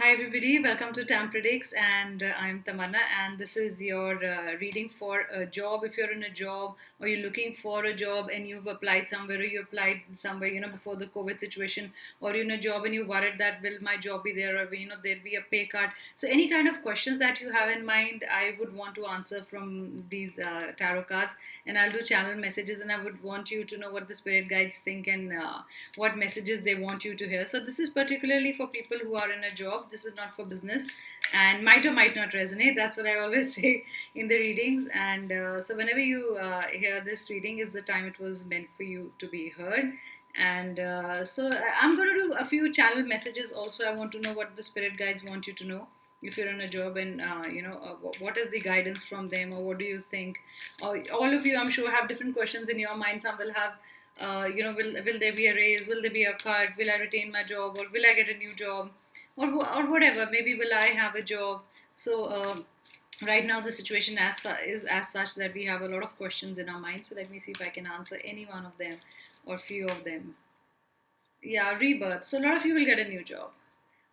Hi everybody, welcome to Tam Predicts, and I'm Tamanna, and this is your reading for a job. If you're in a job or you're looking for a job and you've applied somewhere, or you applied somewhere, before the COVID situation, or you're in a job and you're worried that will my job be there, or there'll be a pay cut. So any kind of questions that you have in mind, I would want to answer from these tarot cards, and I'll do channel messages, and I would want you to know what the spirit guides think and what messages they want you to hear. So this is particularly for people who are in a job. This is not for business, and might or might not resonate. That's what I always say in the readings. And so whenever you hear this reading, is the time it was meant for you to be heard. And I'm going to do a few channel messages also. I want to know what the spirit guides want you to know if you're in a job, and what is the guidance from them, or what do you think. All of you, I'm sure, have different questions in your mind. Some will have will there be a raise, will there be a cut, will I retain my job, or will I get a new job, or whatever, maybe will I have a job. So right now the situation is as such that we have a lot of questions in our mind. So let me see if I can answer any one of them or few of them. Yeah, rebirth. So a lot of you will get a new job,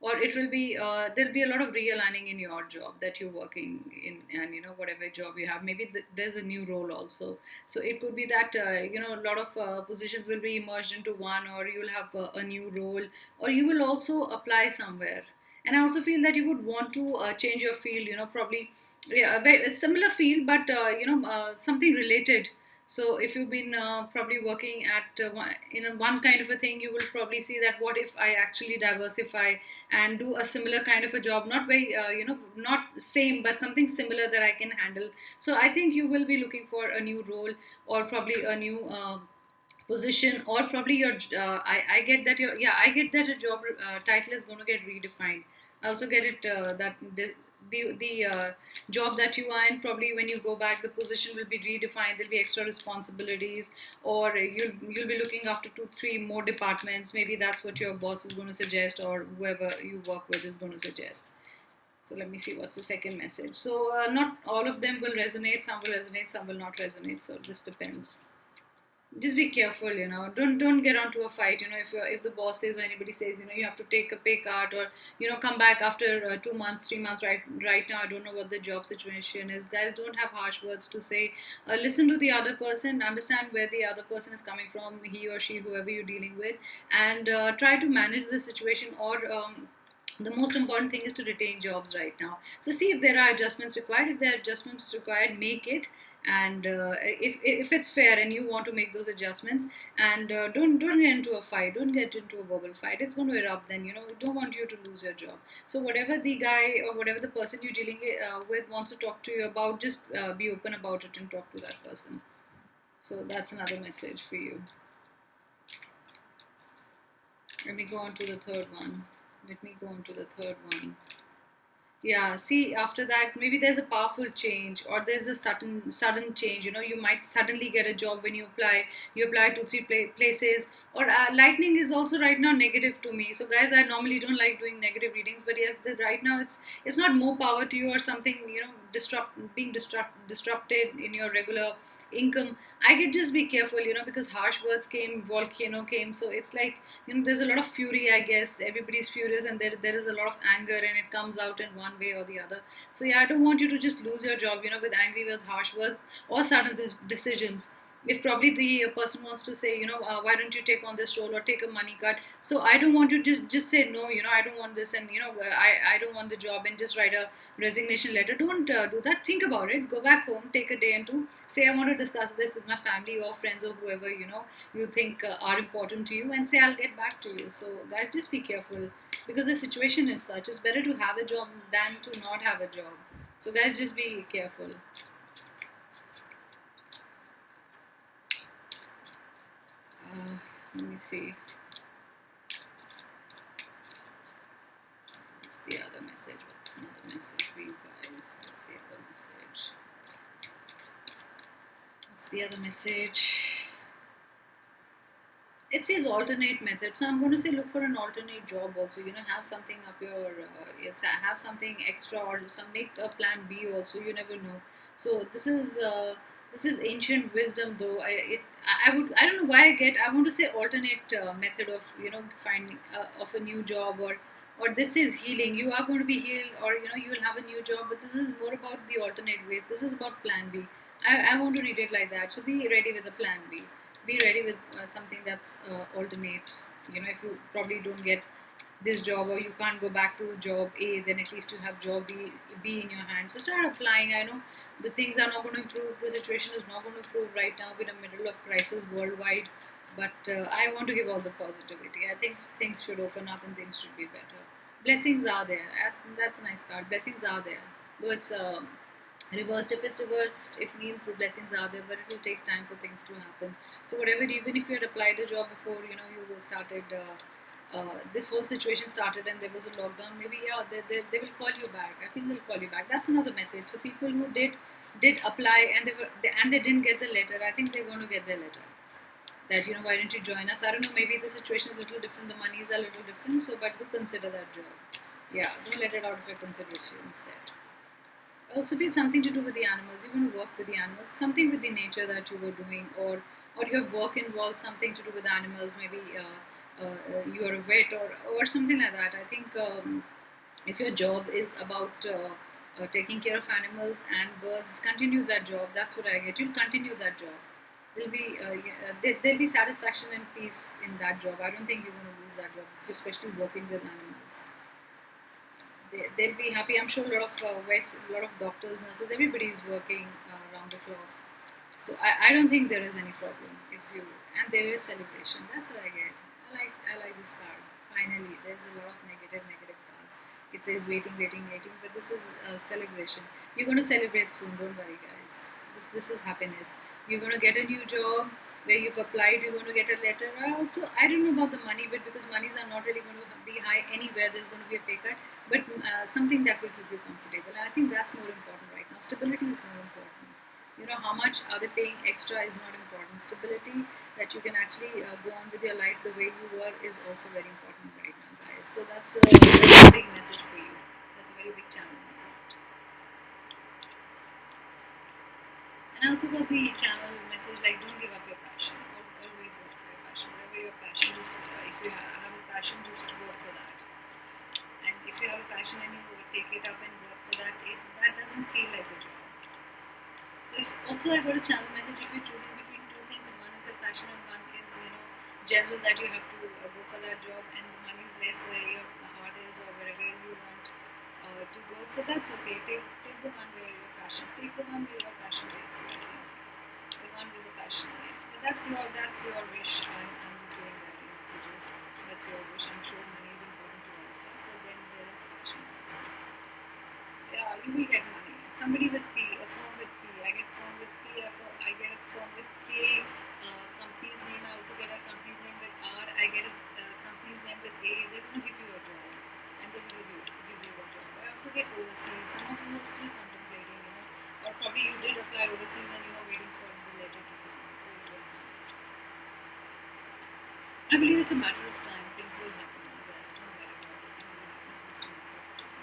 or it will be there'll be a lot of realigning in your job that you're working in, and whatever job you have, maybe there's a new role also. So it could be that a lot of positions will be merged into one, or you'll have a new role, or you will also apply somewhere. And I also feel that you would want to change your field, probably, yeah, a similar field, but something related. So if you've been probably working at one kind of a thing, you will probably see that what if I actually diversify and do a similar kind of a job, not very not same, but something similar that I can handle. So I think you will be looking for a new role, or probably a new position, or probably your I get that your yeah I get that a job title is going to get redefined. I also get it that the job that you are in, probably when you go back, the position will be redefined. There'll be extra responsibilities, or you'll be looking after 2 3 more departments. Maybe that's what your boss is going to suggest, or whoever you work with is going to suggest. So let me see what's the second message. So not all of them will resonate. Some will resonate, some will not resonate. So this depends. Just be careful, don't get onto a fight. If the boss says, or anybody says, you have to take a pay cut, or come back after 2 months, 3 months. Right now I don't know what the job situation is. Guys, don't have harsh words to say. Listen to the other person, understand where the other person is coming from, he or she, whoever you're dealing with, and try to manage the situation. Or the most important thing is to retain jobs right now. So see if there are adjustments required. If there are adjustments required, make it. And if it's fair and you want to make those adjustments, and don't get into a fight, don't get into a verbal fight. It's going to erupt. Then don't want you to lose your job. So whatever the guy or whatever the person you're dealing with wants to talk to you about, just be open about it and talk to that person. So that's another message for you. Let me go on to the third one. Yeah, see, after that, maybe there's a powerful change, or there's a sudden change. You might suddenly get a job when you apply 2 3 places. Or lightning is also right now negative to me. So guys, I normally don't like doing negative readings, but yes, right now it's not more power to you, or something, disrupted in your regular income. I get, just be careful, because harsh words came, volcano came. So it's like, there's a lot of fury, I guess. Everybody's furious, and there is a lot of anger, and it comes out in one way or the other. So yeah, I don't want you to just lose your job, with angry words, harsh words, or sudden decisions. If probably the person wants to say, why don't you take on this role or take a money cut? So I don't want you to just say no, I don't want this, and I don't want the job, and just write a resignation letter. Don't do that. Think about it. Go back home, take a day and two, say I want to discuss this with my family or friends, or whoever you think are important to you, and say I'll get back to you. So guys, just be careful, because the situation is such. It's better to have a job than to not have a job. So guys, just be careful. Let me see. What's the other message? What's another message for you guys? What's the other message? It says alternate method. So I'm going to say look for an alternate job also. Have something up your, yes, have something extra, or make a plan B also. You never know. So this is ancient wisdom, though. I don't know why I want to say alternate method of finding of a new job, or or this is healing, you are going to be healed, or you will have a new job, but this is more about the alternate ways. This is about plan B. I want to read it like that. So be ready with a plan B. Be ready with something that's alternate. If you probably don't get this job, or you can't go back to job A, then at least you have job B in your hand. So start applying. I know the things are not going to improve. The situation is not going to improve right now. We're in the middle of crisis worldwide, but I want to give all the positivity. I think things should open up and things should be better. Blessings are there. That's a nice card. Blessings are there. Though it's reversed. If it's reversed, it means the blessings are there, but it will take time for things to happen. So whatever, even if you had applied a job before, you started. This whole situation started and there was a lockdown, maybe they will call you back. I think they'll call you back. That's another message. So people who did apply and they didn't get the letter, I think they're going to get their letter. That why don't you join us? I don't know. Maybe the situation is a little different. The money is a little different. So, but do consider that job. Yeah, don't let it out of your consideration instead. I also feel something to do with the animals. You want to work with the animals, something with the nature that you were doing, or your work involves something to do with animals. Maybe you are a vet or something like that. I think if your job is about taking care of animals and birds, continue that job. That's what I get. You'll continue that job. There'll be satisfaction and peace in that job. I don't think you're going to lose that job, especially working with animals. They'll be happy. I'm sure a lot of vets, a lot of doctors, nurses, everybody is working around the clock. So I don't think there is any problem if you, and there is celebration. That's what I get. I like this card. Finally, there's a lot of negative cards. It says waiting, waiting, waiting, but this is a celebration. You're going to celebrate soon. Don't worry, guys. This is happiness. You're going to get a new job where you've applied. You're going to get a letter. Also, I don't know about the money bit because monies are not really going to be high anywhere. There's going to be a pay cut, but something that will keep you comfortable. I think that's more important right now. Stability is more important. How much are they paying extra is not important. Stability, that you can actually go on with your life the way you were, is also very important right now, guys. So that's a very big message for you. That's a very big channel message. And I also got the channel message like, don't give up your passion. Always work for your passion. Whatever your passion, just if you have a passion, just work for that. And if you have a passion and you take it up and work for that, that doesn't feel like a job. So also I got a channel message, if you're choosing between two things, one is a passion and one is general, that you have to go for that job, and money is less where your heart is or wherever you want to go. So that's okay. Take the one where your passion. Take the one where your passion takes you. The one with the passion. Right? But that's your wish. I'm just giving random messages. That's your wish. I'm sure money is important to all of us, but then there is passion also. Yeah, you will get money. Somebody with P, a firm with P. I get firm with P. I get a firm with K. Company's name. I also get a company's name with R. I get a company's name with A. They're going to give you a job, and they will give you a job. I also get overseas. Some of you are still contemplating, or probably you did apply overseas and you are waiting for the letter to come. So you will have. I believe it's a matter of time. Things will happen. Guys, don't worry about it. Things will happen. It's just a matter of time.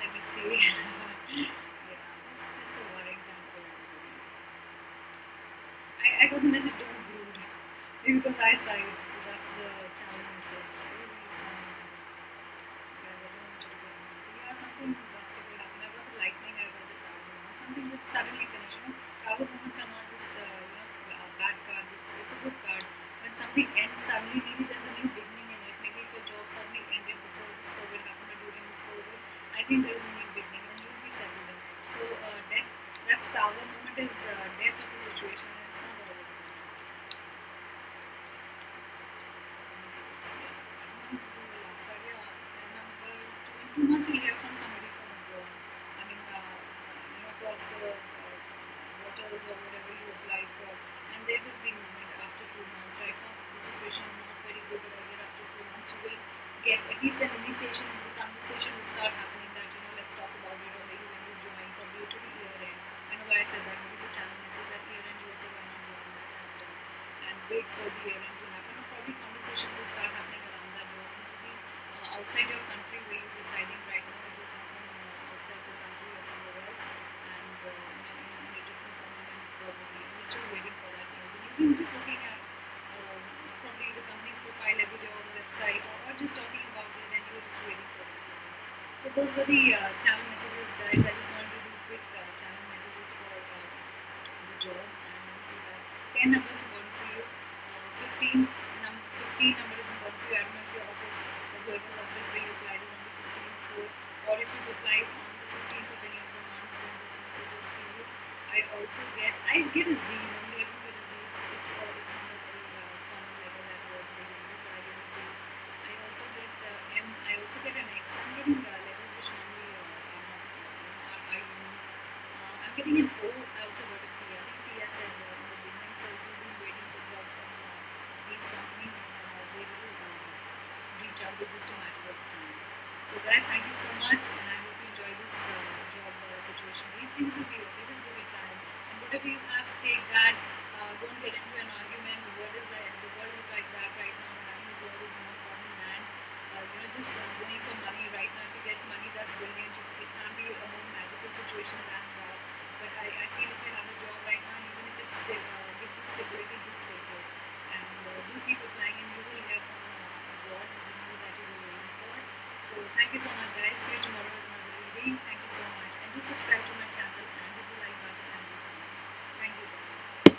Let me see. Yeah, just a worrying time for everybody. I got the message, don't brood. Maybe because I sighed, so that's the channel message. Everybody's sighing. Guys, I don't want you to get mad. Yeah, something drastic will happen. I got the lightning, I got the tower moment. Something will suddenly finish. Tower moments are not just bad cards. It's a good card. When something ends suddenly, maybe there's a new beginning in it. Maybe if your job suddenly ended before this COVID happened or during this COVID, I think there is a new beginning and you'll be settled in it. So death, that's tower moment is death of the situation, and it's not over. Last card, yeah. Number in 2 months you'll hear from somebody from abroad. I mean, across the waters or whatever you applied for, and there will be movement after 2 months. Right now, the situation is not very good, but again, after 2 months, you will get at least an initiation, and the conversation will start happening. That let's talk about it, or maybe when you join, probably to the year end. I know why I said that. Maybe it's a channel message that year end you will say why not join that, and wait for the year end to happen, or probably conversation will start happening around that job. Maybe outside your country where you're residing right now, if you come from outside the country or somewhere else, and in a different continent probably, and you're still waiting for that news, and you've been just looking at So those were the channel messages, guys. I just wanted to do quick channel messages for the job. And let me see that 10 numbers important for you. 15 number is important for you. I don't know if your office, whoever's office where you applied is on the 15th floor, or if you've applied on the 15th of any of the months, then this message is for you. I get a Z. Normally I don't get a Z. It's not a very common letter that words regularly, but I get a Z. I also get M. I also get an X. I'm getting letters which normally are unique. I'm getting an O. I also got a P. I think P I said in the beginning. So if you've been waiting for job from these companies, they will reach out with just a matter of time. So guys, thank you so much, and I hope you enjoy this job situation. Things will be okay. Just give it time, and whatever you have, take that. Don't get into an argument. The world is like that right now. Having a job is more important than just going for money right now. If you get money, that's brilliant. It can't be a more magical situation than that. But I feel if you have a job right now, even if it's gives you stability, just take it. And do keep applying, and you will hear from abroad the news that you were waiting for. So thank you so much, guys. See you tomorrow with another reading. Thank you so much, and do subscribe to my channel and hit the